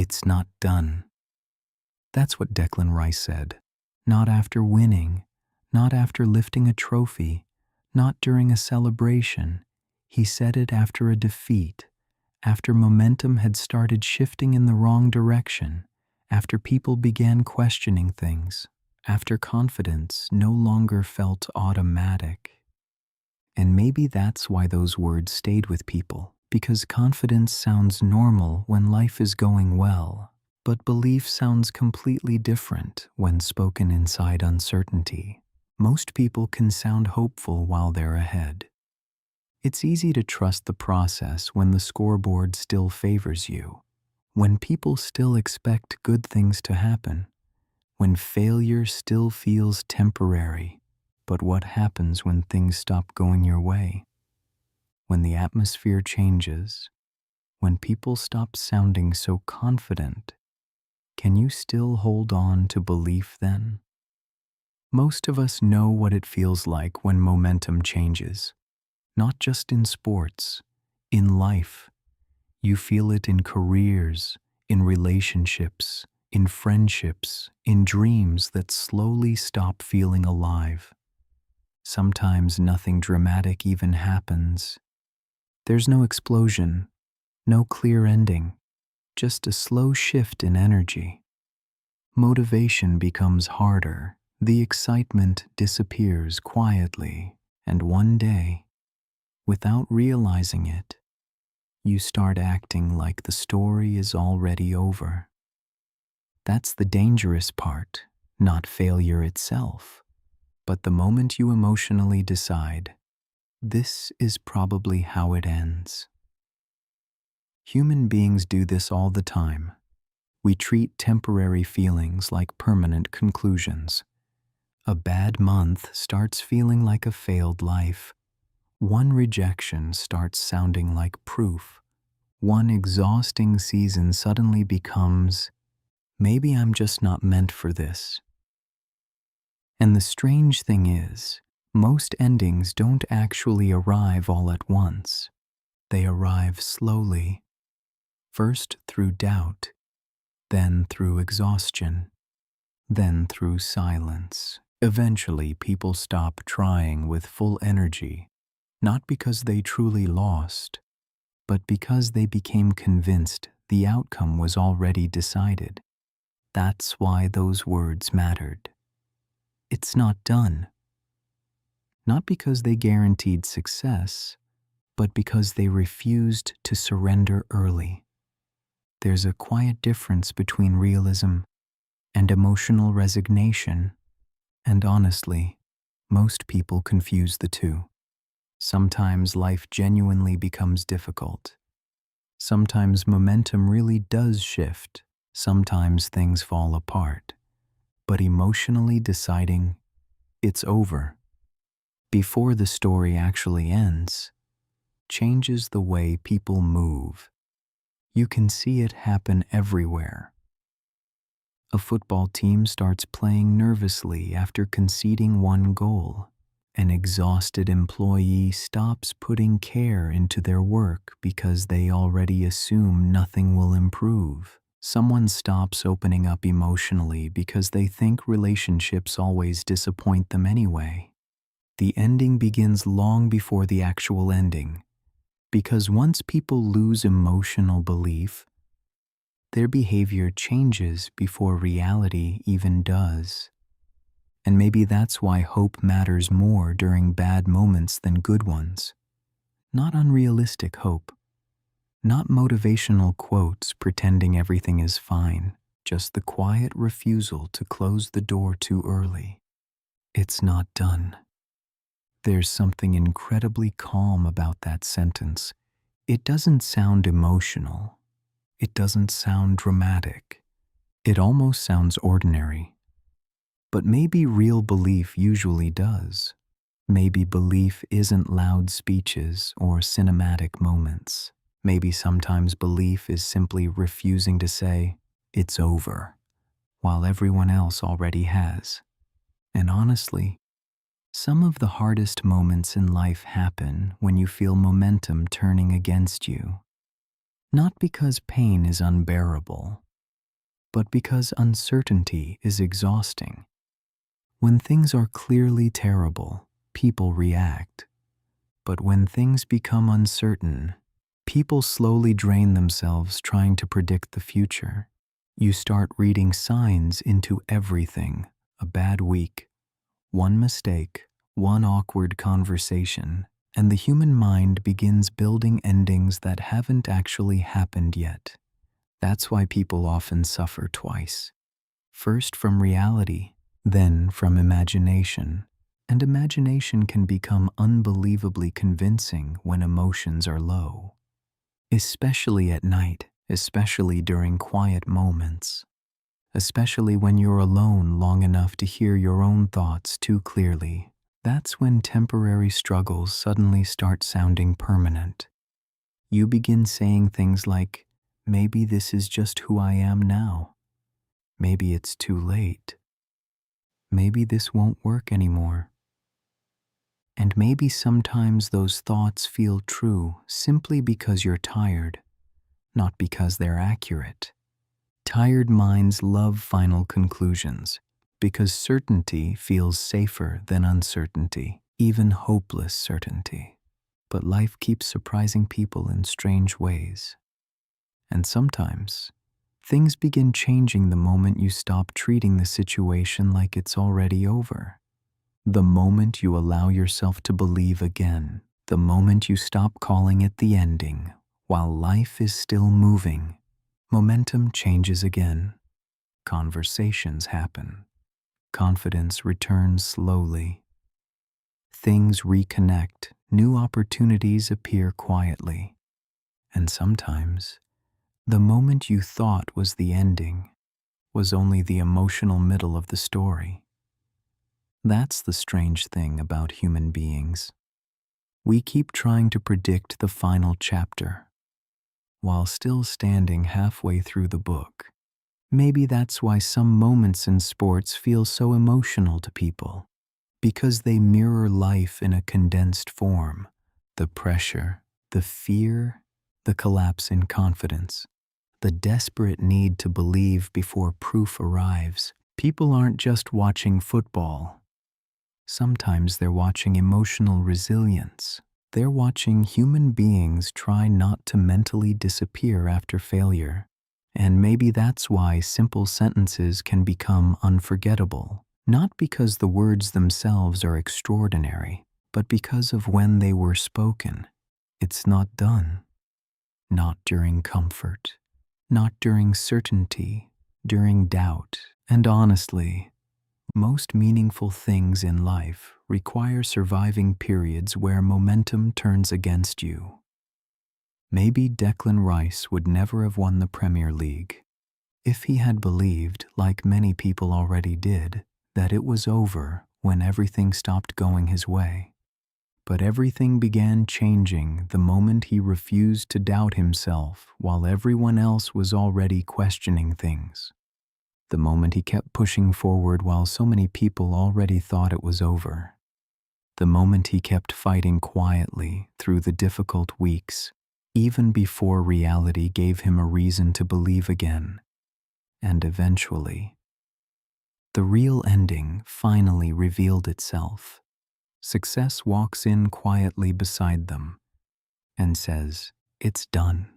It's not done. That's what Declan Rice said. Not after winning, not after lifting a trophy, not during a celebration. He said it after a defeat, after momentum had started shifting in the wrong direction, after people began questioning things, after confidence no longer felt automatic. And maybe that's why those words stayed with people, because confidence sounds normal when life is going well, but belief sounds completely different when spoken inside uncertainty. Most people can sound hopeful while they're ahead. It's easy to trust the process when the scoreboard still favors you, when people still expect good things to happen, when failure still feels temporary. But what happens when things stop going your way? When the atmosphere changes, when people stop sounding so confident, can you still hold on to belief then? Most of us know what it feels like when momentum changes. Not just in sports, in life. You feel it in careers, in relationships, in friendships, in dreams that slowly stop feeling alive. Sometimes nothing dramatic even happens. There's no explosion, no clear ending, just a slow shift in energy. Motivation becomes harder, the excitement disappears quietly, and one day, without realizing it, you start acting like the story is already over. That's the dangerous part, not failure itself, but the moment you emotionally decide, this is probably how it ends. Human beings do this all the time. We treat temporary feelings like permanent conclusions. A bad month starts feeling like a failed life. One rejection starts sounding like proof. One exhausting season suddenly becomes, maybe I'm just not meant for this. And the strange thing is, most endings don't actually arrive all at once. They arrive slowly, first through doubt, then through exhaustion, then through silence. Eventually, people stop trying with full energy, not because they truly lost, but because they became convinced the outcome was already decided. That's why those words mattered. It's not done. Not because they guaranteed success, but because they refused to surrender early. There's a quiet difference between realism and emotional resignation, and honestly, most people confuse the two. Sometimes life genuinely becomes difficult. Sometimes momentum really does shift. Sometimes things fall apart. But emotionally deciding it's over before the story actually ends changes the way people move. You can see it happen everywhere. A football team starts playing nervously after conceding one goal. An exhausted employee stops putting care into their work because they already assume nothing will improve. Someone stops opening up emotionally because they think relationships always disappoint them anyway. The ending begins long before the actual ending, because once people lose emotional belief, their behavior changes before reality even does. And maybe that's why hope matters more during bad moments than good ones. Not unrealistic hope. Not motivational quotes pretending everything is fine. Just the quiet refusal to close the door too early. It's not done. There's something incredibly calm about that sentence. It doesn't sound emotional. It doesn't sound dramatic. It almost sounds ordinary. But maybe real belief usually does. Maybe belief isn't loud speeches or cinematic moments. Maybe sometimes belief is simply refusing to say, it's over, while everyone else already has. And honestly, some of the hardest moments in life happen when you feel momentum turning against you. Not because pain is unbearable, but because uncertainty is exhausting. When things are clearly terrible, people react. But when things become uncertain, people slowly drain themselves trying to predict the future. You start reading signs into everything: a bad week, one mistake, one awkward conversation, and the human mind begins building endings that haven't actually happened yet. That's why people often suffer twice. First from reality, then from imagination. And imagination can become unbelievably convincing when emotions are low. Especially at night, especially during quiet moments. Especially when you're alone long enough to hear your own thoughts too clearly. That's when temporary struggles suddenly start sounding permanent. You begin saying things like, maybe this is just who I am now. Maybe it's too late. Maybe this won't work anymore. And maybe sometimes those thoughts feel true simply because you're tired, not because they're accurate. Tired minds love final conclusions because certainty feels safer than uncertainty, even hopeless certainty. But life keeps surprising people in strange ways. And sometimes, things begin changing the moment you stop treating the situation like it's already over. The moment you allow yourself to believe again. The moment you stop calling it the ending while life is still moving. Momentum changes again. Conversations happen. Confidence returns slowly. Things reconnect. New opportunities appear quietly. And sometimes, the moment you thought was the ending was only the emotional middle of the story. That's the strange thing about human beings. We keep trying to predict the final chapter while still standing halfway through the book. Maybe that's why some moments in sports feel so emotional to people, because they mirror life in a condensed form. The pressure, the fear, the collapse in confidence, the desperate need to believe before proof arrives. People aren't just watching football. Sometimes they're watching emotional resilience. They're watching human beings try not to mentally disappear after failure. And maybe that's why simple sentences can become unforgettable. Not because the words themselves are extraordinary, but because of when they were spoken. It's not done. Not during comfort. Not during certainty. During doubt. And honestly, most meaningful things in life require surviving periods where momentum turns against you. Maybe Declan Rice would never have won the Premier League if he had believed, like many people already did, that it was over when everything stopped going his way. But everything began changing the moment he refused to doubt himself while everyone else was already questioning things. The moment he kept pushing forward while so many people already thought it was over. The moment he kept fighting quietly through the difficult weeks, even before reality gave him a reason to believe again. And eventually, the real ending finally revealed itself. Success walks in quietly beside them and says, "It's done."